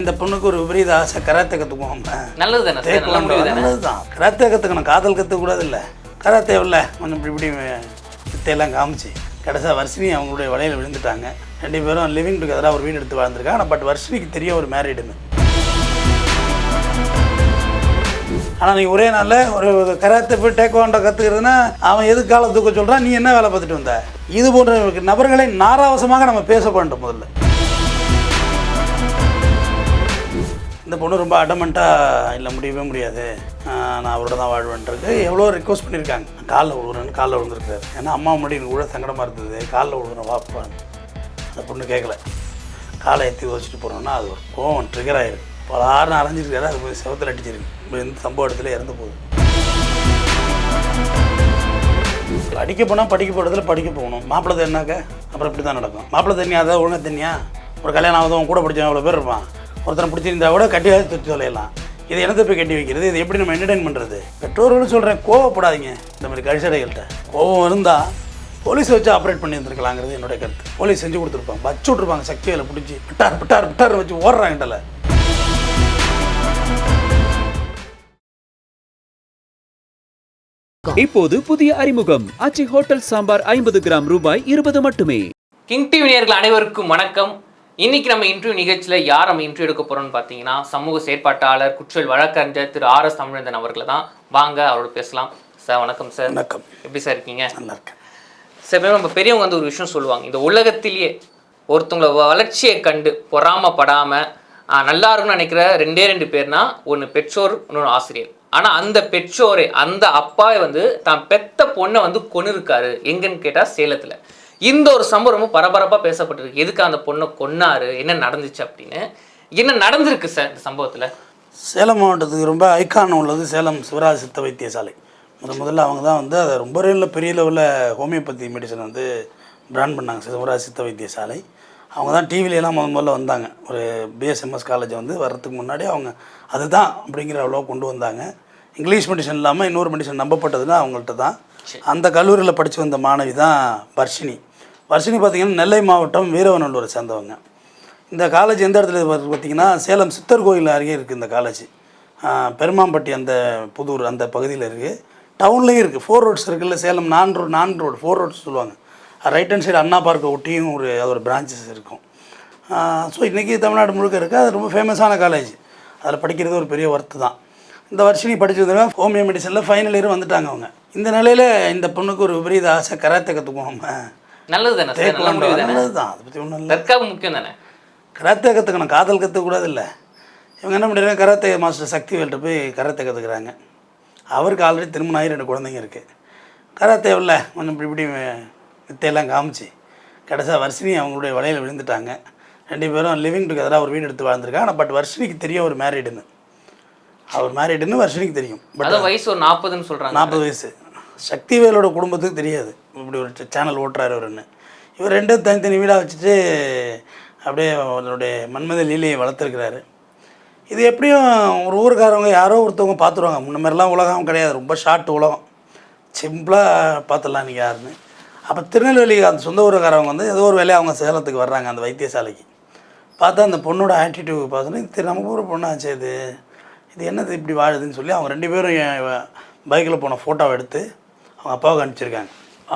இந்த பொண்ணுக்கு ஒரு விபரீத ஆசை, கராத்தே கற்றுக்குவோம். நல்லது தானே, நல்லது தான். கராத்தே கற்றுக்கணும், காதல் கற்றுக்கூடாது இல்லை. கராத்தே இல்லை கொஞ்சம் இப்படி வித்தையெல்லாம் காமிச்சு கடைசியாக வர்ஷினி அவங்களுடைய வலையில் விழுந்துட்டாங்க. 2 பேரும் லிவிங் டுகெதராக ஒரு வீடு எடுத்து வாழ்ந்துருக்காங்க. பட் வர்ஷினிக்கு தெரியும் ஒரு மேரீடுன்னு. ஆனால் நீ ஒரே நாளில் ஒரு கராத்தே போய் டேக்வாண்டோ கற்றுக்கிறதுனா அவன் எது காலை தூக்க சொல்கிறான், நீ என்ன வேலை பார்த்துட்டு வந்த? இது போன்ற நபர்களை நாராவசமாக நம்ம பேச வேண்டும். முதல்ல இந்த பொண்ணு ரொம்ப அடமெண்ட்டாக இல்லை, முடியவே முடியாது, நான் அவரோட தான் வாழ்வேன்றது எவ்வளோ ரிக்வஸ்ட் பண்ணியிருக்காங்க. காலில் விழுவுறேன்னு காலில் விழுந்துருக்காரு. ஏன்னா அம்மா முன்னாடி எனக்கு கூட சங்கடமாக இருந்தது, காலில் விழுவுறேன் வாப்பான்னு. அந்த பொண்ணு கேட்கல. காலை ஏற்றி வச்சுட்டு போகிறோன்னா அது ஒரு கோவம் ட்ரிகர் ஆகிருக்கு. பல ஆறுனு அரைஞ்சிருக்காரு, அது போய் செவத்தில் அடிச்சிருக்கு. இந்த சம்பவ இடத்துல இறந்து போகுது. படிக்க போனால் படிக்க போகிறதுல படிக்க போகணும். மாப்பிள்ளை தெரினாக்க அப்புறம் இப்படி தான் நடக்கும். மாப்பிள்ளை தெரியா அதான் ஒழுங்காக தெரியா? ஒரு கல்யாணம் ஆகுதும் கூட படித்தவன் அவ்வளோ பேர் இருப்பான். ஒருத்தனை பிடிச்சிருந்தா கூட கட்டியாவது தூக்கி தொலையலாம். இது என்னத்தை போய் கட்டி வைக்கிறது? இது எப்படி நம்ம என்டர்டைன் பண்ணுறது? பெற்றோர்களும் சொல்கிறேன், கோவப்படாதீங்க. இந்த மாதிரி கழிச்சடைகள்கிட்ட கோவம் இருந்தால் போலீஸை வச்சு ஆப்ரேட் பண்ணி வந்துருக்கலாங்கிறது என்னுடைய கருத்து. போலீஸ் செஞ்சு கொடுத்துருப்பாங்க, வச்சு விட்ருப்பாங்க, சக்திகளை பிடிச்சி பிட்டார் வச்சு ஓடுறாங்கட்டல. இப்போது புதிய அறிமுகம் ஆச்சி ஹோட்டல் சாம்பார் 50 கிராம் ரூபாய் 20 மட்டுமே. கிங் டிவி நேயர்கள் அனைவருக்கும் வணக்கம். இன்னைக்கு நம்ம இன்டர்வியூ நிகழ்ச்சியில் யார் நம்ம இன்டர்வியூ எடுக்க போறோம்னு பார்த்தீங்கன்னா, சமூக செயற்பாட்டாளர் குற்றவியல் வழக்கறிஞர் திரு RS தமிழந்தன் அவர்களை தான். வாங்க அவரோட பேசலாம். சார் வணக்கம் சார். வணக்கம். எப்படி சார் இருக்கீங்க? நல்லா இருக்கேன் சார். நம்ம பெரியவங்க வந்து ஒரு விஷயம் சொல்லுவாங்க, இந்த உலகத்திலேயே ஒருத்தவங்களை வளர்ச்சியை கண்டு பொறாமப்படாமல் நல்லா இருக்குன்னு நினைக்கிற 2 பேர்னா, ஒன்று பெற்றோர், இன்னொன்று ஆசிரியர். ஆனால் அந்த பெற்றோரே, அந்த அப்பாவை வந்து தான் பெத்த பொண்ணை வந்து கொன்று இருக்காரு. எங்கன்னு கேட்டால் சேலத்தில். இந்த ஒரு சம்பவம் ரொம்ப பரபரப்பாக பேசப்பட்டிருக்கு. எதுக்கு அந்த பொண்ணை கொன்னாரு, என்ன நடந்துச்சு அப்படின்னு. என்ன நடந்திருக்கு சார் இந்த சம்பவத்தில்? சேலம் மாவட்டத்துக்கு ரொம்ப ஐக்கான் உள்ளது சேலம் சிவராஜ் சித்த வைத்தியசாலை. முதல்ல அவங்க தான் வந்து அதை ரொம்ப பெரிய லெவலில் ஹோமியோபதி மெடிசன் வந்து பிராண்ட் பண்ணாங்க. சிவராஜ் சித்த வைத்தியசாலை அவங்க தான் டிவிலெலாம் முதல்ல வந்தாங்க. ஒரு BSMS காலேஜ் வந்து வர்றதுக்கு முன்னாடி அவங்க அதுதான் அப்படிங்கிற அவ்வளோ கொண்டு வந்தாங்க. இங்கிலீஷ் மெடிசன் இல்லாமல் இன்னொரு மெடிசன் நம்பப்பட்டதுன்னா அவங்கள்ட்ட தான். அந்த கல்லூரியில் படித்து வந்த மாணவி தான் வர்ஷினி. பார்த்திங்கன்னா நெல்லை மாவட்டம் வீரவநல்லூரை சேர்ந்தவங்க. இந்த காலேஜ் எந்த இடத்துல பார்த்திங்கன்னா சேலம் சித்தர் கோயில் அருகே இருக்குது. இந்த காலேஜ் பெருமாம்பட்டி அந்த புதூர் அந்த பகுதியில் இருக்குது. டவுன்லேயும் இருக்குது. 4 ரோட்ஸ் இருக்குல்ல, சேலம் 4 ரோடு 4 ரோட்ஸ் சொல்லுவாங்க. ரைட் ஹேண்ட் சைடு அண்ணா பார்க்கை ஒட்டியும் ஒரு பிரான்ச்சஸ் இருக்கும். ஸோ இன்றைக்கி தமிழ்நாடு முழுக்க இருக்குது. அது ரொம்ப ஃபேமஸான காலேஜ். அதில் படிக்கிறது ஒரு பெரிய ஒர்த்து தான். இந்த வருஷம் படித்ததுனா ஹோமியோ மெடிசனில் ஃபைனல் இயர் வந்துட்டாங்க அவங்க. இந்த நிலையில் இந்த பொண்ணுக்கு ஒரு விபரீத ஆசை, கராத்தே கற்றுக்குவோம். நல்லது தானே, நல்லது தான். அதை பற்றி ஒன்றும் இல்லை, முக்கியம் தானே. கராத்தே கற்றுக்கணும், காதல் கற்றுக்கூடாது இல்லை. இவங்க என்ன பண்ணுறாங்க, கராத்தே மாஸ்டர் சக்திவேல்கிட்ட போய் கராத்தே கற்றுக்குறாங்க. அவருக்கு ஆல்ரெடி திருமணம் ஆகி 2 குழந்தைங்க இருக்குது. கராத்தே இல்லை கொஞ்சம் இப்படி வித்தையெல்லாம் காமிச்சு கடைசியாக வர்ஷினி அவங்களுடைய வலையில் விழுந்துட்டாங்க. 2 பேரும் லிவிங் டுகெதராக ஒரு வீடு எடுத்து வாழ்ந்துருக்காங்க. பட் வர்ஷினிக்கு தெரியும் ஒரு மேரீடுன்னு. அவர் மேரீடுன்னு வர்ஷினிக்கு தெரியும். பட் வயசு ஒரு 40ன்னு சொல்கிறாங்க. 40 வயசு. சக்திவேலோட குடும்பத்துக்கு தெரியாது இப்படி ஒரு சேனல் ஓட்டுறாரு அவருன்னு. இவர் 2 தனித்தனி வீடாக வச்சுட்டு அப்படியே அவருடைய மன்மத லீலையை வளர்த்துருக்கிறாரு. இது எப்படியும் ஒரு ஊருக்காரவங்க யாரோ ஒருத்தவங்க பார்த்துருவாங்க. முன்ன மாதிரிலாம் உலகம் கிடையாது, ரொம்ப ஷார்ட் உலகம், சிம்பிளாக பார்த்துடலாம் நீங்கள் யாருன்னு. அப்போ திருநெல்வேலி அந்த சொந்த ஊருக்காரவங்க வந்து ஏதோ ஒரு வேலையை அவங்க சேலத்துக்கு வர்றாங்க அந்த வைத்தியசாலைக்கு. பார்த்தா அந்த பொண்ணோட ஆட்டிடியூட் பார்த்தோன்னா இது நம்ம ஊர் பொண்ணாச்சு, இது என்னது இப்படி வாழுதுன்னு சொல்லி அவங்க 2 பேரும் பைக்கில் போன ஃபோட்டோவை எடுத்து அவங்க அப்பாவுக்கு அனுப்பிச்சிருக்காங்க.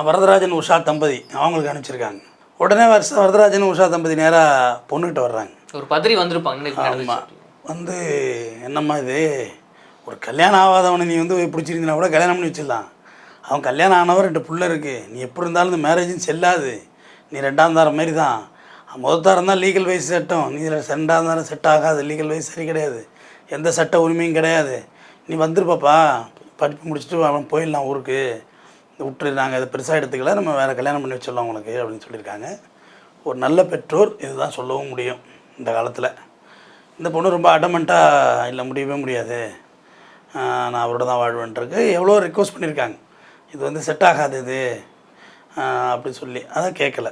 வரதராஜன் உஷா தம்பதி அவங்களுக்கு அனுப்பிச்சிருக்காங்க. உடனே வரதராஜன் உஷா தம்பதி நேராக பொண்ணுகிட்ட வர்றாங்க. ஒரு பதறி வந்திருப்பாங்க. ஆமாம், வந்து என்னம்மா இது, ஒரு கல்யாணம் ஆகாதவனை நீ வந்து பிடிச்சிருந்தீங்கன்னா கூட கல்யாணம் பண்ணி வச்சிடலாம். அவன் கல்யாணம் ஆனவர் 2 பிள்ளை இருக்குது. நீ எப்படி இருந்தாலும் இந்த மேரேஜும் செல்லாது. நீ 2ஆம் தாரம் மாரி தான். முதல் தாரம் தான் லீகல் வைஸ் சட்டம். நீ 2ஆம் தாரம் செட் ஆகாது. லீகல் வைஸ் சரி கிடையாது, எந்த சட்ட உரிமையும் கிடையாது. நீ வந்துருப்பாப்பா, படிப்பு முடிச்சுட்டு அவன் போயிடலாம் ஊருக்கு, விட்டுரு, நாங்கள் இதை பெருசாக எடுத்துக்கல, நம்ம வேறு கல்யாணம் பண்ணி வச்சிடலாம் உனக்கு அப்படின்னு சொல்லியிருக்காங்க. ஒரு நல்ல பெற்றோர் இதுதான் சொல்லவும் முடியும் இந்த காலத்தில். இந்த பொண்ணு ரொம்ப அடமெண்ட்டாக இல்லை, முடியவே முடியாது, நான் அவரோட தான் வாழ்வேன்ருக்கு எவ்வளோ ரிக்வஸ்ட் பண்ணியிருக்காங்க. இது வந்து செட் ஆகாது இது அப்படி சொல்லி அதான் கேட்கல.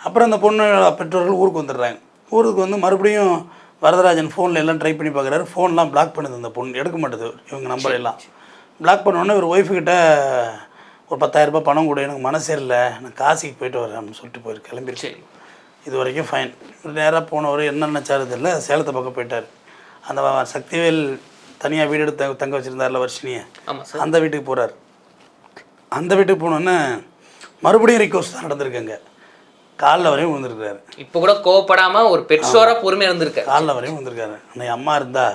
அப்புறம் அந்த பொண்ணு பெற்றோர்கள் ஊருக்கு வந்துடுறாங்க. ஊருக்கு வந்து மறுபடியும் வரதராஜன் ஃபோனில் எல்லாம் ட்ரை பண்ணி பார்க்குறாரு. ஃபோன்லாம் பிளாக் பண்ணுது அந்த பொண்ணு, எடுக்க மாட்டேது. இவங்க நம்பர் எல்லாம் பிளாக் பண்ணோன்னே ஒரு ஒய்ஃபுக்கிட்ட ஒரு 10,000 ரூபாய் பணம் கூட, எனக்கு மனசே இல்லை, நான் காசிக்கு போயிட்டு வரேன் அப்படின்னு சொல்லிட்டு கிளம்பிடுச்சு. இது வரைக்கும் ஃபைன். நேராக போனவர் என்ன நினச்சாரு தெரியல, சேலத்தை பக்கம் போயிட்டார். அந்த சக்திவேல் தனியாக வீடு எடுத்து தங்க வச்சுருந்தார்ல வர்ஷினியை, ஆமாம் சார். அந்த வீட்டுக்கு போகிறார். அந்த வீட்டுக்கு போனோன்னே மறுபடியும் ரிக்வஸ்ட் தான் நடந்திருக்குங்க. காலில் வரையும் விழுந்திருக்காரு. இப்போ கூட கோவப்படாமல் ஒரு பெற்றோராக பொறுமையாக இருந்திருக்காரு. காலில் வரையும் விழுந்திருக்காரு. அன்னைக்கு அம்மா இருந்தா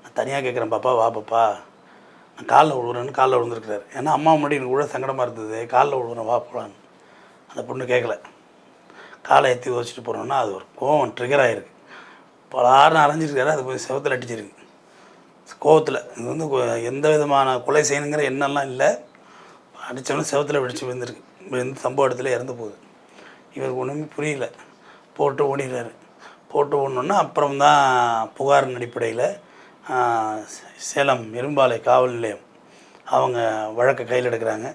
நான் தனியாக கேட்குறேன், பாப்பா வா பாப்பா, நான் காலில் விழுவுறேன்னு காலில் விழுந்திருக்கிறாரு. ஏன்னா அம்மா முன்னாடி எனக்கு கூட சங்கடமாக இருந்தது, காலில் விழுவுறேன் வா போகலான்னு. அந்த பொண்ணு கேட்கல. காலை ஏற்றி வச்சுட்டு போகிறோன்னா அது ஒரு கோவம் ட்ரிகர் ஆகிருக்கு. பலாருன்னு அரைஞ்சிருக்காரு. அது போய் செவத்தில் அடிச்சிருக்கு கோவத்தில். இது வந்து எந்த விதமான கொலை செய்யணுங்கிற எண்ணெல்லாம் இல்லை. அடித்தவொடனே செவத்தில் வெடிச்சு விழுந்திருக்கு. விழுந்து சம்பவ இடத்துல இறந்து போகுது. இவருக்கு ஒன்றுமே புரியல. போட்டு ஓடிடுறாரு. போட்டு ஓடணுன்னா அப்புறம் தான் புகாரின் அடிப்படையில் சேலம் இரும்பாலை காவல் நிலையம் அவங்க வழக்கை கையில் எடுக்கிறாங்க.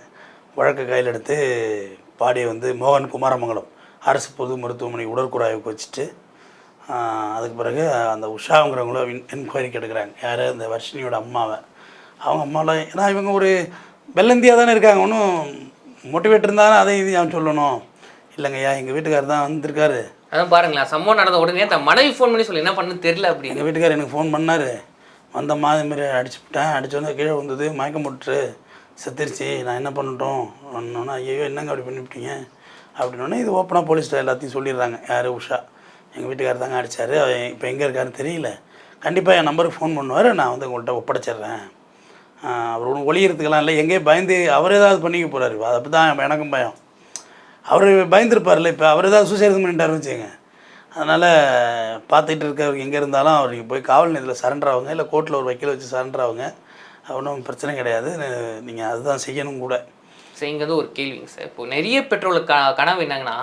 வழக்கை கையில் எடுத்து பாடியை வந்து மோகன் குமாரமங்கலம் அரசு பொது மருத்துவமனை உடற்கூறாய்வுக்கு வச்சுட்டு அதுக்கு பிறகு அந்த உஷாங்கிறவங்கள என்கொயரிக்கு எடுக்கிறாங்க. யார்? அந்த வர்ஷினியோட அம்மாவை. அவங்க அம்மாவில் ஏன்னா இவங்க ஒரு வெள்ளந்தியாக தானே இருக்காங்க. ஒன்றும் மோட்டிவேட் இருந்தாலும் அதை இது அவன் சொல்லணும். இல்லைங்கய்யா எங்கள் வீட்டுக்காரர் தான் வந்திருக்காரு. அதான் பாருங்களேன், சம்பவம் நடந்த உடனே தன் மனைவி ஃபோன் பண்ணி சொல்லி என்ன பண்ணுன்னு தெரியல. அப்படி எங்கள் வீட்டுக்காரர் எனக்கு ஃபோன் பண்ணார். வந்தம்மா இதுமாரி அடிச்சுவிட்டேன், அடித்தோன்னே கீழே வந்தது, மயக்கம் போட்டுரு செத்துருச்சு, நான் என்ன பண்ணட்டும் ஒன்றுன்னா, ஐயோ என்னங்க அப்படி பண்ணிவிட்டீங்க அப்படின்னோடனே இது ஓப்பனாக போலீஸ்கிட்ட எல்லாத்தையும் சொல்லிடுறாங்க. யார்? உஷா. எங்கள் வீட்டுக்காரர் தாங்க அடித்தார், இப்போ எங்கே இருக்காருன்னு தெரியல, கண்டிப்பாக என் நம்பருக்கு ஃபோன் பண்ணுவார், நான் வந்து உங்கள்கிட்ட ஒப்படைச்சிட்றேன். அவர் ஒன்றும் ஒளியறதுக்கெல்லாம் இல்லை, எங்கேயே பயந்து அவர் ஏதாவது பண்ணிக்க போகிறாரு. அதை அப்படி தான் எனக்கும் பயம். அவர் பயந்துருப்பார்ல, இப்போ அவர் ஏதாவது சூசைட் பண்ணிட்டாருன்னு வச்சுங்க. அதனால் பார்த்துக்கிட்டு இருக்கவருக்கு எங்கே இருந்தாலும் அவருக்கு போய் காவல் நிலையத்தில் சரண்டர் ஆகுங்க, இல்லை கோர்ட்டில் ஒரு வக்கீல் வச்சு சரண்டர் ஆகுங்க. ஒன்றும் பிரச்சனை கிடையாது. நீங்கள் அதுதான் செய்யணும் கூட. சார் இங்கே வந்து ஒரு கேள்விங்க சார். இப்போ நிறைய பெற்றோர்களுக்கு கனவு என்னங்கன்னா,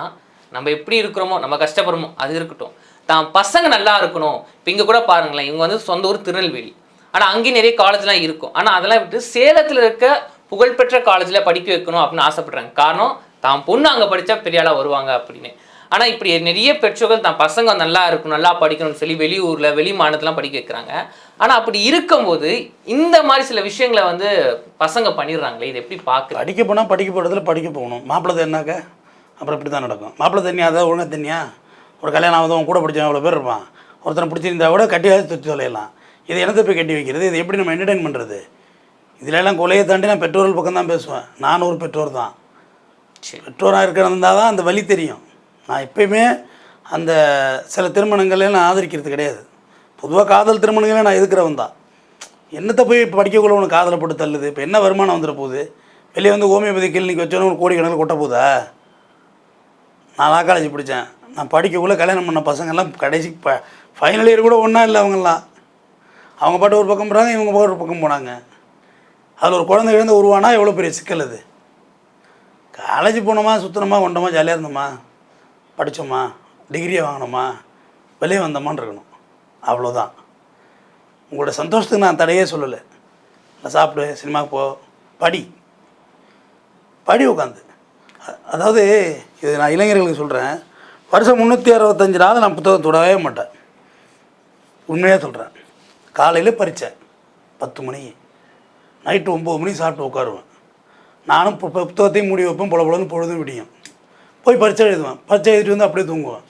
நம்ம எப்படி இருக்கிறோமோ, நம்ம கஷ்டப்படுறோமோ அது இருக்கட்டும், தான் பசங்க நல்லா இருக்கணும். இப்போ இங்கே கூட பாருங்களேன், இவங்க வந்து சொந்த ஊர் திருநெல்வேலி, ஆனால் அங்கேயும் நிறைய காலேஜ்லாம் இருக்கும். ஆனால் அதெல்லாம் விட்டு சேலத்தில் இருக்க புகழ்பெற்ற காலேஜில் படிக்க வைக்கணும் அப்படின்னு ஆசைப்படுறாங்க. காரணம் தான் பொண்ணு அங்கே படித்தா பெரிய ஆளாக வருவாங்க அப்படின்னு. ஆனால் இப்படி நிறைய பெற்றோர்கள் தான் பசங்க நல்லா இருக்கணும், நல்லா படிக்கணும்னு சொல்லி வெளியூரில் வெளி மாநிலத்தெலாம் படிக்க வைக்கிறாங்க. ஆனால் அப்படி இருக்கும்போது இந்த மாதிரி சில விஷயங்களை வந்து பசங்க பண்ணிடுறாங்களே, இது எப்படி பார்க்க? படிக்க போனால் படிக்க போகிறதுல படிக்க போகணும். மாப்பிள்ளை தண்ணினாக்க அப்புறம் இப்படி தான் நடக்கும். மாப்பிள்ளை தண்ணி அதாவது ஒழுங்காக தண்ணியா? ஒரு கல்யாணம் ஆகுது, அவன் கூட படித்தவன் அவ்வளோ பேர் இருப்பான், ஒருத்தனை பிடிச்சிருந்தா கூட கட்டியாவது தொச்சு தொலையலாம். இதை என்னத்தை போய் கட்டி வைக்கிறது? இது எப்படி நம்ம என்டர்டைன் பண்ணுறது? இதிலெல்லாம் கொலையை தாண்டி நான் பெற்றோர்கள் பக்கம் தான் பேசுவேன். நான் ஒரு பெற்றோர் தான். பெற்றோராக இருக்கிறதா தான் அந்த வழி தெரியும். நான் எப்பயுமே அந்த சில திருமணங்களே நான் ஆதரிக்கிறது கிடையாது. பொதுவாக காதல் திருமணங்களே நான் எதுக்குறவன் தான். என்னத்தை போய் இப்போ படிக்கக்குள்ள உனக்கு காதலை போட்டு தள்ளுது? இப்போ என்ன வருமானம் வந்துட போகுது? வெளியே வந்து ஹோமியோபதி கிளினிக் வச்சோன்னு ஒரு கோடிக்கணக்கில் கொட்ட போதா? நான் லா காலேஜ் படித்தேன். நான் படிக்கக்குள்ளே கல்யாணம் பண்ண பசங்கள்லாம் கடைசி ஃபைனல் இயர் கூட ஒன்றா இல்லை. அவங்கெல்லாம் அவங்க பாட்டு ஒரு பக்கம் போகிறாங்க, இவங்க பாட்டு ஒரு பக்கம் போனாங்க. அதில் ஒரு குழந்தை இழந்து உருவானா எவ்வளோ பெரிய சிக்கல் அது. காலேஜ் போனோமா, சுற்றினோமா, கொண்டோமா, ஜாலியாக இருந்தோமா, படித்தோமா, டிகிரியை வாங்கினோமா, வெளியே வந்தோமான்னு இருக்கணும். அவ்வளோதான். உங்களோட சந்தோஷத்துக்கு நான் தடையே சொல்லலை. நான் சாப்பிடு, சினிமாவுக்கு போ, படி உட்காந்து. அதாவது இது நான் இளைஞர்களுக்கு சொல்கிறேன். வருஷம் 365 நாள் நான் புத்தகம் தொடவே மாட்டேன். உண்மையாக சொல்கிறேன். காலையில் பரீட்சை 10 மணி, நைட்டு 9 மணி சாப்பிட்டு உட்காருவேன். நானும் புத்தகத்தையும் மூடி வைப்பேன், பொலன்னு பொழுதும் விடியும். போய் பரீட்சை எழுதுவேன். பரீட்சை எழுதிட்டு வந்து அப்படியே தூங்குவேன்.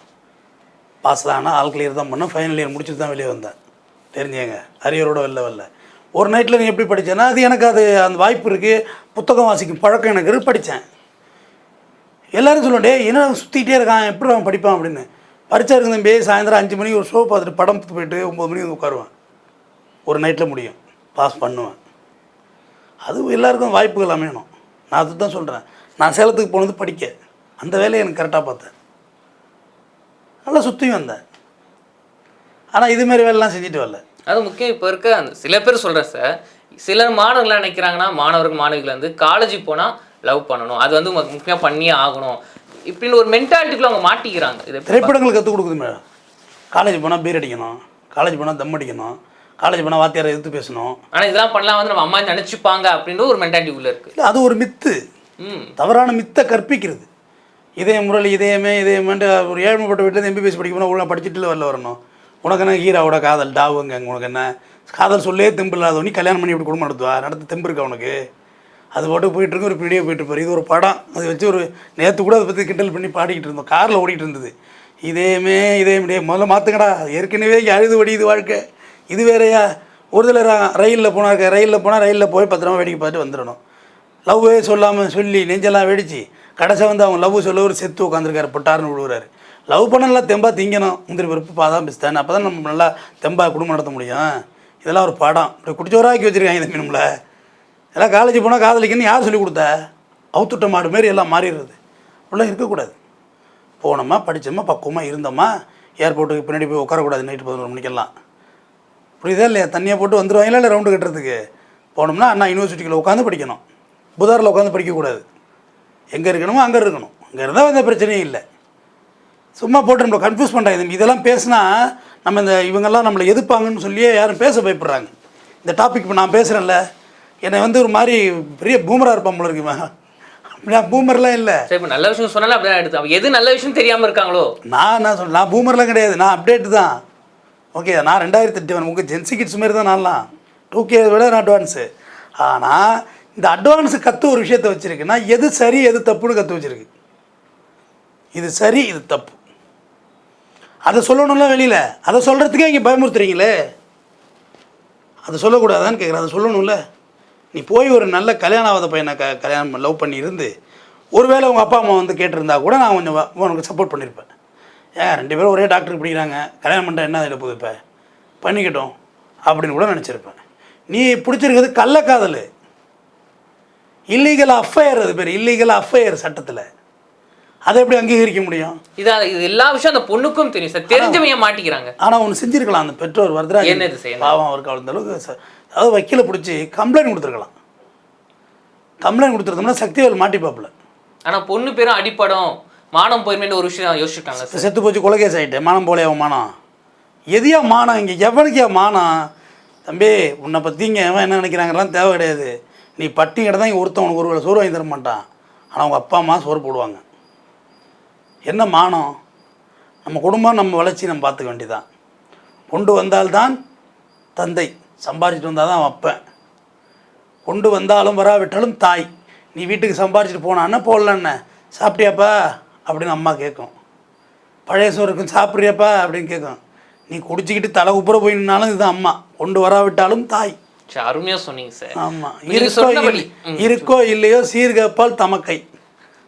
பாஸ் தான், ஆனால் ஆல் கிளியர் தான் பண்ணேன். ஃபைனல் இயர் முடிச்சுட்டு தான் வெளியே வந்தேன். தெரிஞ்சேங்க, அரியரோட வரல. ஒரு நைட்டில் நீ எப்படி படித்தேன்னா, அது எனக்கு அது அந்த வாய்ப்பு இருக்குது. புத்தகம் வாசிக்கும் பழக்கம் எனக்கு இருக்குது, படித்தேன். எல்லோரும் சொல்லுவேன், டே என்ன சுற்றிக்கிட்டே இருக்கான், எப்படி அவன் படிப்பான் அப்படின்னு. பரீட்சை இருக்குது தம்பி, சாயந்தரம் 5 மணிக்கு ஒரு ஷோ பார்த்துட்டு படம் போயிட்டு 9 மணிக்கு வந்து உட்காருவேன். ஒரு நைட்டில் முடியும், பாஸ் பண்ணுவேன். அது எல்லாருக்கும் வாய்ப்புகள் அமையணும். நான் அதுதான் சொல்கிறேன். நான் சேலத்துக்கு போனது படிக்க, அந்த வேலையை எனக்கு கரெக்டாக பார்த்தேன். நல்லா சுற்றி வந்தேன். ஆனால் இதுமாரி வேலைலாம் செஞ்சுட்டு வரல. அது முக்கியம். இப்போ இருக்க அந்த சில பேர் சொல்கிறேன் சார், சில மாணவர்கள் நினைக்கிறாங்கன்னா, மாணவிகள் வந்து காலேஜுக்கு போனால் லவ் பண்ணணும், அது வந்து முக்கியமாக பண்ணியே ஆகணும் இப்படின்னு ஒரு மென்டாலிட்டிக்குள்ள அவங்க மாட்டிக்கிறாங்க. இது திரைப்படங்கள் கற்றுக் கொடுக்குது மேடம். காலேஜ் போனால் பீர் அடிக்கணும், காலேஜ் போனால் தம் அடிக்கணும், காலேஜ் போனால் வாத்தியாரை எதிர்த்து பேசணும். ஆனால் இதெல்லாம் பண்ணலாம் வந்து நம்ம அம்மா நினச்சிப்பாங்க அப்படின்ற ஒரு மென்டாலிட்டி உள்ள இருக்குது. இல்லை, அது ஒரு மித்து, தவறான மித்தை கற்பிக்கிறது. இதே முரளி இதயமேன்ட்டு ஒரு ஏழ்மைப்பட்ட வீட்டில் எம்பிபிஎஸ் படிக்க போனால் ஒழுங்காக படிச்சுட்டு வரணும். உனக்கு என்ன ஹீரோவோட காதல் டாவுங்க, உனக்கு என்ன காதல் சொல்லே தெம்பு இல்லாதவனி கல்யாணம் பண்ணி இப்படி குடும்பம் நடத்துவா? நடத்த தெம்பு இருக்கா உனக்கு? அது போட்டு போயிட்டுருக்கு. ஒரு வீடியோ போயிட்டுருப்பார். இது ஒரு படம், அதை வச்சு ஒரு நேற்று கூட அதை பற்றி கிண்டல் பண்ணி பாடிக்கிட்டு இருந்தோம். காரில் ஓடிட்டு இருந்தது. இதே முதல்ல மாற்றுங்கடா, ஏற்கனவே அழுது வடியுது வாழ்க்கை, இது வேறையா? ஒரு தடவை ரயிலில் போனால் போய் பத்திரமா வேடிக்கை பார்த்துட்டு வந்துடணும். லவ்வே சொல்லாமல் சொல்லி நெஞ்செல்லாம் வெடிச்சு கடைசி வந்து அவங்க லவ் சொல்ல ஒரு செத்து உட்காந்துருக்காரு, பொட்டார்னு விழுவுறாரு. லவ் பண்ண நல்லா தெம்பாக திங்கணும், முந்திரி பருப்பு பாதாம் பிஸ்தானு, அப்போ தான் நம்ம நல்லா தெம்பாக குடும்பம் நடத்த முடியும். இதெல்லாம் ஒரு படம், இப்படி குடிச்சோராக்கி வச்சுருக்காங்க இந்த மீனும்ல. எல்லாம் காலேஜ் போனால் காதலிக்கன்னு யார் சொல்லி கொடுத்தா? அவுத்துட்ட மாடு மாரி எல்லாம் மாறிடுறது. அப்படிலாம் இருக்கக்கூடாது. போனோமா, படித்தோமா, பக்குவமாக இருந்தோமா, ஏர்போர்ட்டுக்கு பின்னாடி போய் உட்காரக்கூடாது நைட்டு 11 மணிக்கெல்லாம். புரியுதா இல்லையா? தண்ணியை போட்டு வந்துடுவாங்களா இல்லை ரவுண்டு கட்டுறதுக்கு? போனோம்னா அண்ணா யூனிவர்சிட்டிக்குள்ளே உட்காந்து படிக்கணும், புதாரில் உட்காந்து படிக்கக்கூடாது. எங்கே இருக்கணுமோ அங்கே இருக்கணும். அங்கே இருந்தால் எந்த பிரச்சனையும் இல்லை. சும்மா போட்டு நம்மளை கன்ஃபியூஸ் பண்ணுறாங்க. இதெல்லாம் பேசினா நம்ம இவங்கெல்லாம் நம்மளை எதிர்ப்பாங்கன்னு சொல்லியே யாரும் பேச பயப்படுறாங்க. இந்த டாபிக் இப்போ நான் பேசுகிறேன்ல, என்னை வந்து ஒரு மாதிரி பெரிய பூமராக இருப்பான் போல இருக்குமா? அப்படின்னா பூமர்லாம் இல்லை. சரி, இப்போ நல்ல விஷயம் சொன்னாலும் அப்படிதான் எடுத்து எது நல்ல விஷயம் தெரியாமல் இருக்காங்களோ. நான் என்ன சொல்கிறேன், நான் பூமர்லாம் கிடையாது, நான் அப்டேட்டு தான். ஓகே, நான் 2008 உங்கள் ஜென்சி கிட்ஸ் மாரி தான். நான்லாம் 2K விட நான் அட்வான்ஸு. ஆனால் இந்த அட்வான்ஸு கற்று ஒரு விஷயத்தை வச்சுருக்குன்னா எது சரி எது தப்புன்னு கற்று வச்சுருக்கு. இது சரி இது தப்பு, அதை சொல்லணும்ல வெளியில். அதை சொல்கிறதுக்கே இங்கே பயமுறுத்துறீங்களே. அதை சொல்லக்கூடாதான்னு கேட்குறேன். அதை சொல்லணும்ல. நீ போய் ஒரு நல்ல கல்யாணம் ஆகாத பையனை கல்யாணம் லவ் பண்ணி இருந்து ஒருவேளை உங்கள் அப்பா அம்மா வந்து கேட்டிருந்தா கூட நான் கொஞ்சம் உனக்கு சப்போர்ட் பண்ணியிருப்பேன். ஏன் 2 பேரும் ஒரே டாக்டருக்கு படிக்கிறாங்க, கல்யாணம் பண்ணிட்டா என்ன அதில் போகுது, இப்போ பண்ணிக்கிட்டோம் அப்படின்னு கூட நினச்சிருப்பேன். நீ பிடிச்சிருக்கிறது கள்ளக்காதல், இல்லீகல் அஃபையர். அது பேர் இல்லீகல் அஃபையர் சட்டத்தில். அதை எப்படி அங்கீகரிக்க முடியும்? இது எல்லா விஷயம் அந்த பொண்ணுக்கும் தெரியும் சார், தெரிஞ்சவங்க மாட்டிக்கிறாங்க. ஆனால் ஒன்று செஞ்சுருக்கலாம் அந்த பெற்றோர் வரதுராஜ். என்னது செய்யணும்? பாவம் அவருக்கு அந்த அளவுக்கு அதாவது வக்கீலை பிடிச்சி கம்ப்ளைண்ட் கொடுத்துருக்கலாம். கம்ப்ளைண்ட் கொடுத்துருந்தோம்னா சக்திவேல் மாட்டிப்பாப்புல. ஆனால் பொண்ணு பேரும் அடிப்படம் மானம் போயிருமேன்னு ஒரு விஷயம் யோசிச்சுட்டாங்க. செத்து போச்சு, கொலைகேஸ் ஆகிட்டு, மானம் போலே அவன் மானம். எதையா மானம் இங்கே? எவனுக்கே மானம்? தம்பி, உன்னை பற்றிங்க எவன் என்ன நினைக்கிறாங்கலாம் தேவை கிடையாது. நீ பட்டி கடை தான் இங்கே ஒருத்தன் உனக்கு ஒரு வேளை சோறு வாங்கி தர மாட்டான், ஆனால் அவங்க அப்பா அம்மா சோறு போடுவாங்க. என்ன மானம்? நம்ம குடும்பம் நம்ம வளர்ச்சி நம்ம பார்த்துக்க வேண்டியதான். கொண்டு வந்தால்தான் தந்தை, சம்பாதிச்சிட்டு வந்தால் தான் வைப்பேன். கொண்டு வந்தாலும் வராவிட்டாலும் தாய். நீ வீட்டுக்கு சம்பாதிச்சிட்டு போனான்னா போடலன்னு சாப்பிட்டியாப்பா அப்படின்னு அம்மா கேட்கும். பழைய சோறு இருக்கும் சாப்பிட்றியாப்பா அப்படின்னு கேட்கும். நீ குடிச்சிக்கிட்டு தலை உப்புற போய் நின்னாலும் இதுதான் அம்மா. கொண்டு வராவிட்டாலும் தாய். அருமையாக சொன்னீங்க சார். ஆமாம், இருக்கோ இல்லையோ சீர்கப்பால் தமக்கை.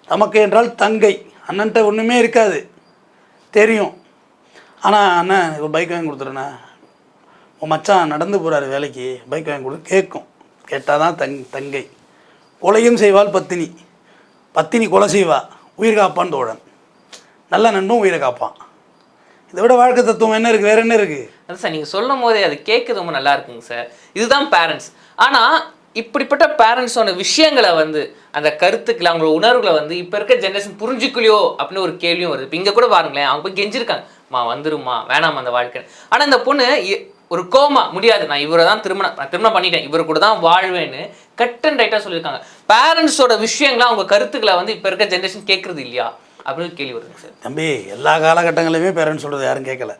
தமக்கை என்றால் தங்கை. அண்ணன்ட்ட ஒன்றுமே இருக்காது தெரியும். ஆனால் அண்ணன் இப்போ பைக் வாங்கி கொடுத்துருண்ணா, உன் மச்சான் நடந்து போகிறாரு வேலைக்கு, பைக் வாங்கி கொடுத்து கேட்கும். கேட்டால் தான் தங்கை. கொலையும் செய்வாள் பத்தினி. பத்தினி கொலை செய்வா, உயிர் காப்பான் தோழன். நல்ல நண்பன் உயிரை காப்பான். இதை விட வாழ்க்கை தத்துவம் என்ன இருக்குது? வேறு என்ன இருக்குது? அது சார் நீங்கள் சொல்லும் போதே அது கேட்க ரொம்ப நல்லா இருக்குங்க சார். இதுதான் பேரண்ட்ஸ். ஆனால் இப்படிப்பட்ட பேரண்ட்ஸோட விஷயங்களை வந்து அந்த கருத்துக்களை அவங்களோட உணர்வுகளை வந்து இப்போ இருக்க ஜென்ரேஷன் புரிஞ்சுக்கலையோ அப்படின்னு ஒரு கேள்வியும் வருது. இப்போ இங்கே கூட பாருங்களேன், அவங்க போய் கெஞ்சிருக்காங்க, வந்துருமா வேணாமா அந்த வாழ்க்கை. ஆனால் இந்த பொண்ணு ஒரு கோமா முடியாது, நான் இவரை தான் திருமணம் பண்ணிட்டேன், இவரு கூட தான் வாழ்வேன்னு கட் அண்ட் ரைட்டாக சொல்லியிருக்காங்க. பேரண்ட்ஸோட விஷயங்களை அவங்க கருத்துக்களை வந்து இப்போ இருக்க ஜென்ரேஷன் கேட்குறது இல்லையா அப்படின்னு கேள்வி வருதுங்க சார். தம்பி, எல்லா காலகட்டங்களையுமே பேரண்ட்ஸ் சொல்கிறது யாரும் கேட்கல.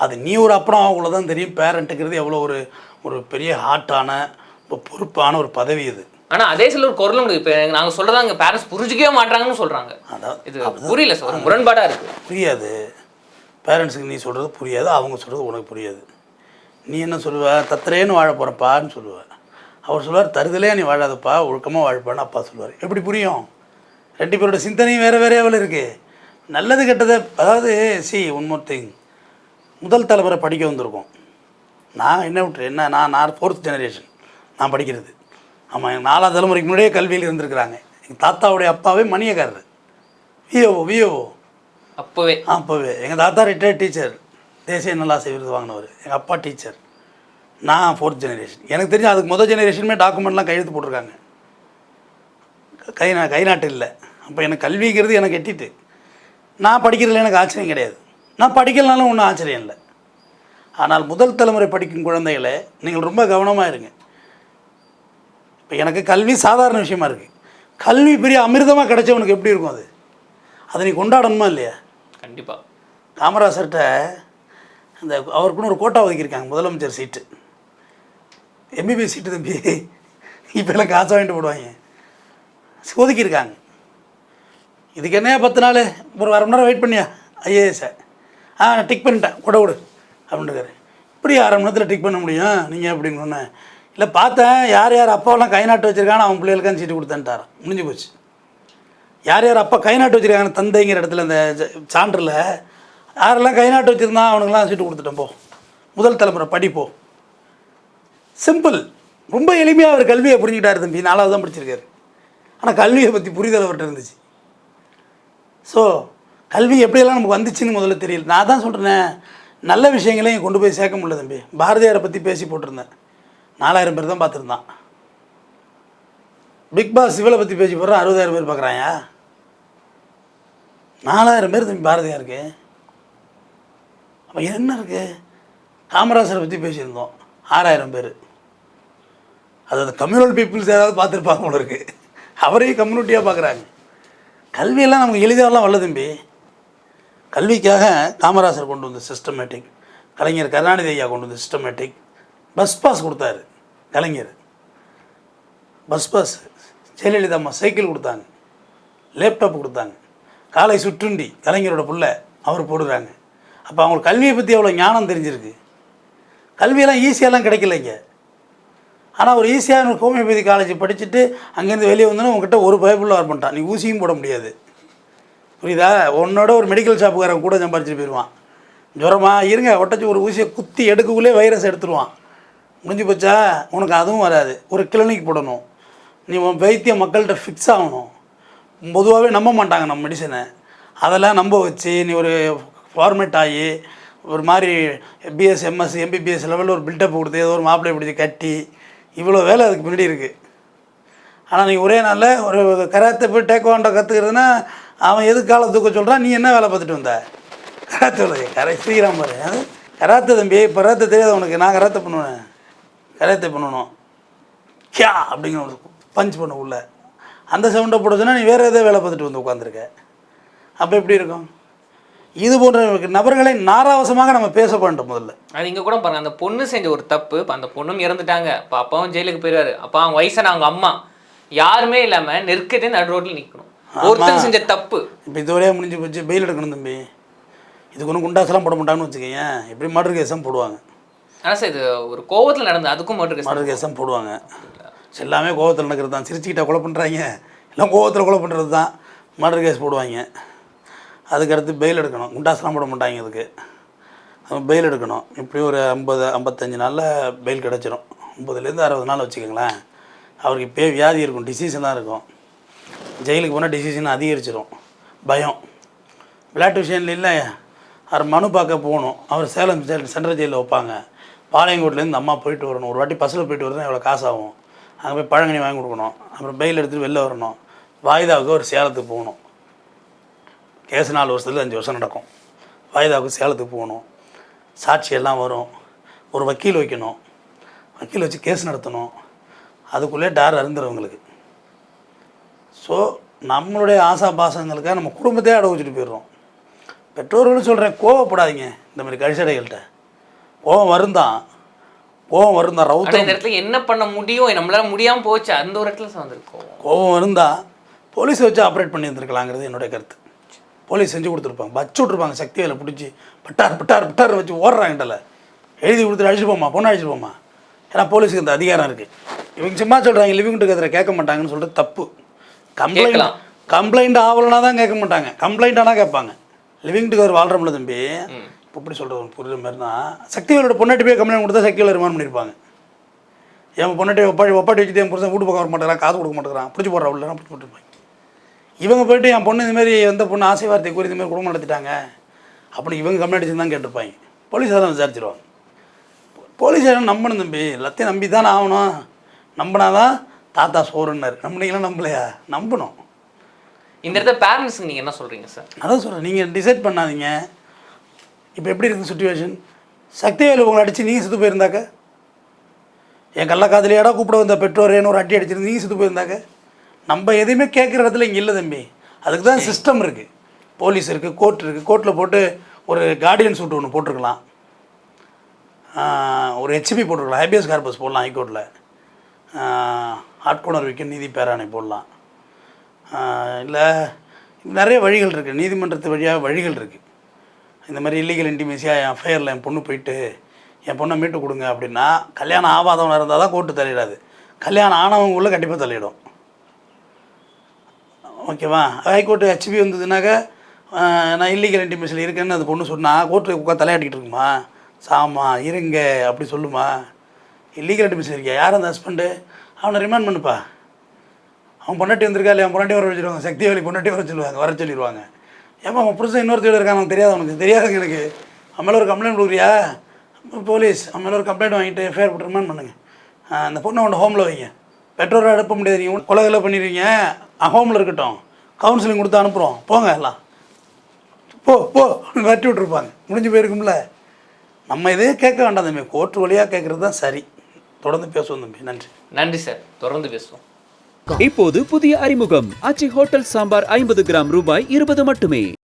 அது நீ ஒரு அப்புறம் அவங்கள தான் தெரியும். பேரண்ட்டுங்கிறது எவ்வளோ ஒரு பெரிய ஹார்ட்டான பொறுப்பான ஒரு பதவி இது. ஆனால் அதே சில ஒரு குரலும் இப்போ நாங்கள் சொல்கிறதா எங்கள் பேரண்ட்ஸ் புரிஞ்சிக்கவே மாட்டாங்கன்னு சொல்கிறாங்க. அதான் இது புரியல சார், ஒரு முரண்பாடாக இருக்குது. புரியாது பேரண்ட்ஸுக்கு. நீ சொல்கிறது புரியாது, அவங்க சொல்கிறது உனக்கு புரியாது. நீ என்ன சொல்லுவ? தத்திரேன்னு வாழ போகிறப்பான்னு சொல்லுவ. அவர் சொல்லுவார் தருதலே நீ வாழாதப்பா, ஒழுக்கமாக வாழ்ப்பான்னு அப்பா சொல்லுவார். எப்படி புரியும்? 2 பேரோட சிந்தனையும் வேறு வேறையாவில் இருக்குது. நல்லது கெட்டதை அதாவது ஒன் மோர் திங். முதல் தலைமுறை படிக்க வந்திருக்கோம். நான் என்ன விட்டுரு நான் 4th ஜெனரேஷன் நான் படிக்கிறது. ஆமாம், எங்கள் 4ஆவது தலைமுறைக்கு முன்னாடியே கல்வியில் இருந்திருக்கிறாங்க. எங்கள் தாத்தாவுடைய அப்பாவே மணியக்காரர், விஓஓ அப்போவே. எங்கள் தாத்தா ரிட்டையர்ட் டீச்சர், தேசிய நல்லாசை விருது வாங்கினவர். எங்கள் அப்பா டீச்சர். நான் 4th ஜெனரேஷன். எனக்கு தெரிஞ்சு அதுக்கு முதல் ஜெனரேஷனுமே டாக்குமெண்ட்லாம் கையெழுத்து போட்டிருக்காங்க. கை நாட்டு இல்லை. அப்போ எனக்கு கல்விங்கிறது எனக்கு எட்டிட்டு. நான் படிக்கிறதுல எனக்கு ஆச்சரியம் கிடையாது. நான் படிக்கலனாலும் ஒன்றும் ஆச்சரியம் இல்லை. ஆனால் முதல் தலைமுறை படிக்கும் குழந்தைகளை நீங்கள் ரொம்ப கவனமாக இருங்க. இப்போ எனக்கு கல்வி சாதாரண விஷயமா இருக்குது. கல்வி பெரிய அமிர்தமாக கிடைச்சவனுக்கு எப்படி இருக்கும்? அதை நீ கொண்டாடணுமா இல்லையா? கண்டிப்பாக. காமராசர்கிட்ட அந்த அவருக்குன்னு ஒரு கோட்டா ஒதுக்கியிருக்காங்க, முதலமைச்சர் சீட்டு, எம்பிபிஎஸ் சீட்டு. தம்பி, இப்போ எல்லாம் காசை வாங்கிட்டு போடுவாங்க. ஒதுக்கியிருக்காங்க. இதுக்கு என்னையா 10 நாள் ஒரு 1/2 மணி நேரம் வெயிட் பண்ணியா ஐஏஎஸ்ஸை டிக் பண்ணிட்டேன் கூட விடு அப்படின்ட்டுருக்காரு. இப்படி 1/2 மணி நேரத்தில் டிக் பண்ண முடியும் நீங்கள் அப்படின்னு. இல்லை பார்த்தேன் யார் யார் அப்பாவெல்லாம் கை நாட்டு வச்சுருக்கான்னு அவன் பிள்ளைகளுக்கான சீட்டு கொடுத்தேன்ட்டாரான். முடிஞ்சு போச்சு. யார் யார் அப்பா கை நாட்டு வச்சுருக்காங்க தந்தைங்கிற இடத்துல அந்த சான்றில் யாரெல்லாம் கை நாட்டு வச்சுருந்தான் அவனுங்களாம் சீட்டு கொடுத்துட்டேன் போ, முதல் தலைமுறை படிப்போ. சிம்பிள். ரொம்ப எளிமையாக அவர் கல்வியை புரிஞ்சுக்கிட்டாரு தம்பி. 4வது தான் படிச்சிருக்காரு. ஆனால் கல்வியை பற்றி புரிதல் அவர்கிட்ட இருந்துச்சு. ஸோ கல்வி எப்படியெல்லாம் நமக்கு வந்துச்சுன்னு முதல்ல தெரியல. நான் தான் சொல்கிறேன், நல்ல விஷயங்களையும் கொண்டு போய் சேர்க்க முடியல தம்பி. பாரதியாரை பற்றி பேசி போட்டிருந்தேன், 4000 பேர் தான் பார்த்துருந்தான். பிக் பாஸ் இவளை பற்றி பேசி போடுறோம், 60,000 பேர் பார்க்குறாயா? 4000 பேர் தம்பி பாரதியாருக்கு. அப்போ என்ன இருக்குது? காமராஜரை பற்றி பேசியிருந்தோம், 6000 பேர். அது கம்யூனல் பீப்புள்ஸ் ஏதாவது பார்த்துருப்பாங்க போல இருக்குது, அவரையும் கம்யூனிட்டியாக பார்க்குறாங்க. கல்வியெல்லாம் நமக்கு எளிதாகலாம் வரல தம்பி. கல்விக்காக காமராஜர் கொண்டு வந்த சிஸ்டமேட்டிக், கலைஞர் கருணாநிதி ஐயா கொண்டு வந்த சிஸ்டமேட்டிக். பஸ் பாஸ் கொடுத்தாரு கலைஞர், பஸ் பாஸ். ஜெயலலிதா அம்மா சைக்கிள் கொடுத்தாங்க, லேப்டாப் கொடுத்தாங்க. காலை சுற்றுண்டி கலைஞரோட புள்ள அவர் போடுறாங்க. அப்போ அவங்களுக்கு கல்வியை பற்றி அவ்வளோ ஞானம் தெரிஞ்சிருக்கு. கல்வியெல்லாம் ஈஸியாலாம் கிடைக்கலைங்க. ஆனால் ஒரு ஈஸியான ஹோமியோபதி காலேஜ் படிச்சுட்டு அங்கேருந்து வெளியே வந்தோன்னா உங்ககிட்ட ஒரு பயப்புள்ள வர பண்ணிட்டான், நீ ஊசியும் போட முடியாது. புரியுதா? உன்னோட ஒரு மெடிக்கல் ஷாப்புக்காரன் கூட சம்பாரிச்சிட்டு போயிடுவான். ஜுரமா இருங்க ஒட்டச்சி ஒரு ஊசியை குத்தி எடுக்கக்குள்ளே வைரஸ் எடுத்துருவான். முடிஞ்சு போச்சா? உனக்கு அதுவும் வராது. ஒரு கிளினிக் போடணும், நீ உன் வைத்தியம் மக்கள்கிட்ட ஃபிக்ஸ் ஆகணும். பொதுவாகவே நம்ப மாட்டாங்க நம்ம மெடிசனை. அதெல்லாம் நம்ப வச்சு நீ ஒரு ஃபார்மேட் ஆகி ஒரு மாதிரி பிஎஸ் எம்எஸ் எம்பிபிஎஸ் லெவலில் ஒரு பில்டப் கொடுத்து ஏதோ ஒரு மாப்பிள்ளை பிடிச்சி கட்டி இவ்வளோ வேலை அதுக்கு முன்னாடி இருக்குது. ஆனால் நீ ஒரே நாளில் ஒரு கராத்தை போய் டேக்வாண்டோ கற்றுக்கிறதுனா அவன் எதுக்கு காலை தூக்க சொல்கிறான், நீ என்ன வேலை பார்த்துட்டு வந்த? கராத்தே கரை ஸ்ரீராம் பாரு, அது கராத்தே தம்பி. இப்போ கராத்தே தெரியாது உனக்கு? நான் கராத்தே பண்ணுவேன், கராத்தே பண்ணணும். கியா அப்படிங்கிற ஒரு பஞ்ச் பண்ண உள்ள அந்த சவுண்டை போட சொன்னால் நீ வேறு எதோ வேலை பார்த்துட்டு வந்து உட்காந்துருக்க. அப்போ எப்படி இருக்கும்? இது போன்ற நபர்களை நாராவசமாக நம்ம பேச பண்ணிட்டோம் முதல்ல. அது இங்கே கூட பாருங்க, அந்த பொண்ணு செஞ்ச ஒரு தப்பு. இப்போ அந்த பொண்ணும் இறந்துட்டாங்க, இப்போ அப்பாவும் ஜெயிலுக்கு போயிடுவாரு. அப்போ அவங்க வயசான அவங்க அம்மா யாருமே இல்லாமல் நெருக்கத்தே நடு ரோட்டில் நிற்கணும். ஒருத்தர் செஞ்ச தப்பு. இப்போ இதுவரையே முடிஞ்சு போச்சு, பெயில் எடுக்கணும் தம்பி. இதுக்கு ஒன்றும் குண்டாசெல்லாம் போட மாட்டாங்கன்னு வச்சுக்கோங்க, எப்படி மர்டர் கேஸும் போடுவாங்க. ஆனால் சார் இது ஒரு கோவத்தில் நடந்தது, அதுக்கும் மர்டர் கேஸும் போடுவாங்க. எல்லாமே கோவத்தில் நடக்கிறது தான். சிரிச்சுக்கிட்ட கொலை பண்ணுறாங்க, எல்லாம் கோவத்தில் கொலை பண்ணுறது தான். மர்டர் கேஸ் போடுவாங்க. அதுக்கடுத்து பெயில் எடுக்கணும், குண்டாசெல்லாம் போட மாட்டாங்க. அதுக்கு பெயில் எடுக்கணும். இப்படி ஒரு 50-55 நாளில் பெயில் கிடச்சிரும். 50லேருந்து 60 நாள் வச்சுக்கோங்களேன். அவருக்கு இப்போ வியாதி இருக்கும், டிசீஸ்லாம் இருக்கும். ஜெயிலுக்கு போனால் டிசீஸ்னு அதிகரிச்சிடும். பயம். விளையாட்டு விஷயம் இல்லை. அவர் மனு பார்க்க போகணும். அவர் சேலம் சென்ட்ரல் ஜெயிலில் வைப்பாங்க. பாளையங்கோட்டிலேருந்து அம்மா போயிட்டு வரணும். ஒரு வாட்டி பஸ்ஸில் போயிட்டு வரணும், எவ்வளோ காசு ஆகும். அங்கே போய் பழங்கனி வாங்கி கொடுக்கணும். அப்புறம் பெயில் எடுத்துகிட்டு வெளில வரணும். வாய்தாவுக்கு ஒரு சேலத்துக்கு போகணும். கேஸ் 4 வருஷத்துல 5 வருஷம் நடக்கும். வாய்தாவுக்கு சேலத்துக்கு போகணும். சாட்சியெல்லாம் வரும். ஒரு வக்கீல் வைக்கணும். வக்கீல் வச்சு கேஸ் நடத்தணும். அதுக்குள்ளே டார் அருந்துறவங்களுக்கு. ஸோ நம்மளுடைய ஆசா பாசங்களுக்காக நம்ம குடும்பத்தையே அடை வச்சுட்டு போயிடுறோம். பெற்றோர்களும் சொல்கிறேன், கோவப்படாதீங்க. இந்த மாதிரி கழிச்சடைகள்கிட்ட கோவம் வருந்தான் ரவுத்தம். இந்த இடத்துல என்ன பண்ண முடியும், நம்மளால முடியாமல் போச்சு, அந்த ஒரு இடத்துல வந்திருக்கோம். கோவம் இருந்தால் போலீஸை வச்சு ஆப்ரேட் பண்ணியிருந்துருக்கலாங்கிறது என்னுடைய கருத்து. போலீஸ் செஞ்சு கொடுத்துருப்பாங்க, வச்சு விட்ருப்பாங்க. சக்திவேலை பிடிச்சி பட்டார் வச்சு ஓடுறாங்கட்டல, எழுதி கொடுத்துட்டு அழிச்சு போமா, பொண்ணு அழிச்சு போமா. ஏன்னா போலீஸுக்கு இந்த அதிகாரம் இருக்குது. இவங்க சும்மா சொல்கிறாங்க லிவிங் டுகெதரை கேட்க மாட்டாங்கன்னு சொல்லிட்டு தப்பு. கம்ப்ளைண்ட் ஆகலைன்னா தான் கேட்க மாட்டாங்க, கம்ப்ளைண்ட் ஆனால் கேட்பாங்க. லிவிங் டுகெதர் வாழ்கிறோம்ல தம்பி, இப்போ எப்படி சொல்கிறது புரியுற மாதிரி தான். சக்திவேலோட பொண்ணாட்டி போய் கம்ப்ளைண்ட் கொடுத்தா சக்திவேலை ரிமாண்ட் பண்ணியிருப்பாங்க. என் பொண்ணாட்டி ஒப்பாட்டி வச்சுட்டு என் புருஷன் வீட்டு பக்கம் வர மாட்டேங்கிறான், காசு கொடுக்க மாட்டேங்கிறான், பிடிச்சி போடுறா உள்ளலாம் பிடிச்சி போட்டுருப்பாங்க. இவங்க போய்ட்டு என் பொண்ணு இதுமாரி எந்த பொண்ணு ஆசை வார்த்தை கூறி இதுமாரி குடும்பம் நடத்திட்டாங்க அப்படி இவங்க கம்ப்ளைண்ட் தான் கேட்டிருப்பாங்க. போலீஸ் தான் விசாரிச்சிருவாங்க. போலீஸ் நம்பணும் தம்பி, எல்லாத்தையும் நம்பி தானே ஆகணும். நம்பினாதான் தாத்தா சோறுன்னாரு. நம்பினீங்களாம் நம்பலையா? நம்பணும். இந்த இடத்துல பேரண்ட்ஸுக்கு நீங்கள் என்ன சொல்கிறீங்க சார்? அதான் சொல்கிறேன், நீங்கள் டிசைட் பண்ணாதீங்க. இப்போ எப்படி இருக்குது சுச்சுவேஷன்? சக்திவேலு உங்களை அடித்து நீங்கள் செத்து போயிருந்தாக்க, என் கள்ளக்காதலியாடா கூப்பிட வந்த பெற்றோரேன்னு ஒரு அடி அடிச்சிருந்து நீங்கள் செத்து போயிருந்தாக்க, நம்ம எதுவுமே கேட்குற இடத்துல இங்கே இல்லை தம்பி. அதுக்கு தான் சிஸ்டம் இருக்குது, போலீஸ் இருக்குது, கோர்ட் இருக்குது. கோர்ட்டில் போட்டு ஒரு கார்டியன் சூட் ஒன்று போட்டிருக்கலாம், ஒரு ஹெச்பி போட்டிருக்கலாம், ஹேபியஸ் கார்பஸ் போடலாம் ஹைகோர்ட்டில், ஆட்கொணர் வைக்க நீதி பேராணை போடலாம். இல்லை நிறைய வழிகள் இருக்குது, நீதிமன்றத்து வழியாக வழிகள் இருக்குது. இந்த மாதிரி இல்லீகல் இன்டிமேசியாக என் அஃபேரில் என் பொண்ணு போயிட்டு என் பொண்ணை மீட்டு கொடுங்க அப்படின்னா, கல்யாணம் ஆகாதவனாக இருந்தால் தான் கோர்ட்டு தள்ளிடாது, கல்யாணம் ஆனவங்களுக்குள்ளே கண்டிப்பாக தள்ளிடும். ஓகேவா? ஹைகோர்ட்டு ஹெச்பி வந்ததுனாக்கா நான் இல்லீகல் இன்டிமேஷனில் இருக்கேன்னு அந்த பொண்ணு சொன்னால் கோர்ட்டு உட்காந்து தலையாட்டிக்கிட்டு இருக்குமா? சாமா இருங்க அப்படி சொல்லுமா? இல்லீகல் இன்டிமேஷன் இருக்கியா? யார் அந்த ஹஸ்பண்டு? அவனை ரிமாண்ட் பண்ணுப்பா. அவன் பொண்டாட்டி வந்திருக்கா இல்லையா? அவன் பொண்டாட்டி வர வச்சுருவாங்க, சக்தி வேலி பொண்டாட்டி வர சொல்லிடுவாங்க. ஏமா அவன் புருஷன் இன்னொருத்தர் இருக்கான், அவனுக்கு தெரியாது, அவனுக்கு தெரியாதுங்க எனக்கு. அவன் மேலே ஒரு கம்ப்ளைண்ட் கொடுக்குறியா? போலீஸ் அவன் மேலே ஒரு கம்ப்ளைண்ட் வாங்கிட்டு எஃப்ஐஆர் போட்டு ரிமாண்ட் பண்ணுங்கள். அந்த பொண்ணை அவன் ஹோமில் வைங்க. பெற்றோரை அனுப்ப முடியாது, நீங்கள் கொலைகளை பண்ணிடுவீங்க, ஹோமில் இருக்கட்டும், கவுன்சிலிங் கொடுத்து அனுப்புகிறோம், போங்க எல்லாம் போ வெட்டி விட்டுருப்பாங்க, முடிஞ்சு போயிருக்கும்ல. நம்ம இதே கேட்க வேண்டாம் தம்பி, கோர்ட்டு வழியாக கேட்குறது தான் சரி. தொடர்ந்து பேசுவோம் தம்பி. நன்றி. நன்றி சார், தொடர்ந்து பேசுவோம். இப்போது புதிய அறிமுகம் ஆச்சி ஹோட்டல் சாம்பார் 50 கிராம் ரூபாய் 20 மட்டுமே.